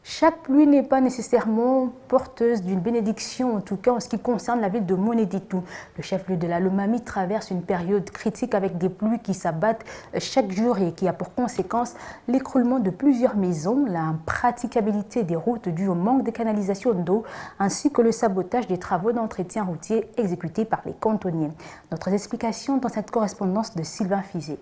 Chaque pluie n'est pas nécessairement porteuse d'une bénédiction, en tout cas en ce qui concerne la ville de Moneditou. Le chef-lieu de la Lomami traverse une période critique avec des pluies qui s'abattent chaque jour et qui a pour conséquence l'écroulement de plusieurs maisons, l'impraticabilité des routes due au manque de canalisation d'eau, ainsi que le sabotage des travaux d'entretien routier exécutés par les cantonniers. Notre explication dans cette correspondance de Sylvain Fizet.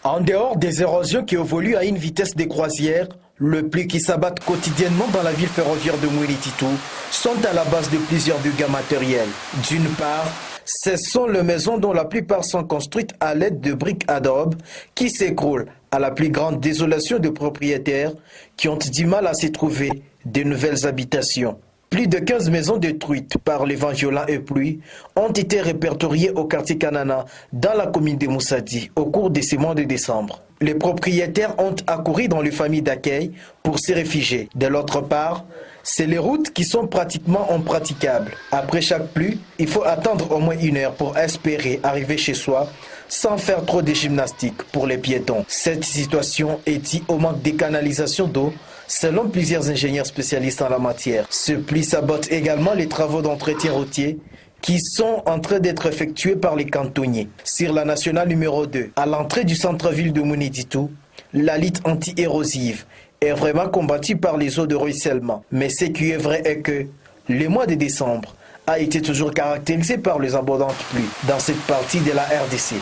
En dehors des érosions qui évoluent à une vitesse de croisière, les pluies qui s'abattent quotidiennement dans la ville ferroviaire de Moneditou sont à la base de plusieurs dégâts matériels. D'une part, ce sont les maisons dont la plupart sont construites à l'aide de briques adobe qui s'écroulent, à la plus grande désolation des propriétaires qui ont du mal à s'y trouver de nouvelles habitations. Plus de 15 maisons détruites par les vents violents et pluies ont été répertoriées au quartier Kanana dans la commune de Moussadi au cours de ces mois de décembre. Les propriétaires ont accouru dans les familles d'accueil pour s'y réfugier. De l'autre part, c'est les routes qui sont pratiquement impraticables. Après chaque pluie, il faut attendre au moins 1 heure pour espérer arriver chez soi sans faire trop de gymnastique pour les piétons. Cette situation est due au manque de canalisation d'eau selon plusieurs ingénieurs spécialistes en la matière. Ce pluie sabote également les travaux d'entretien routier qui sont en train d'être effectués par les cantonniers. Sur la nationale numéro 2, à l'entrée du centre-ville de Moneditou, la lutte anti-érosive est vraiment combattue par les eaux de ruissellement. Mais ce qui est vrai est que le mois de décembre a été toujours caractérisé par les abondantes pluies dans cette partie de la RDC.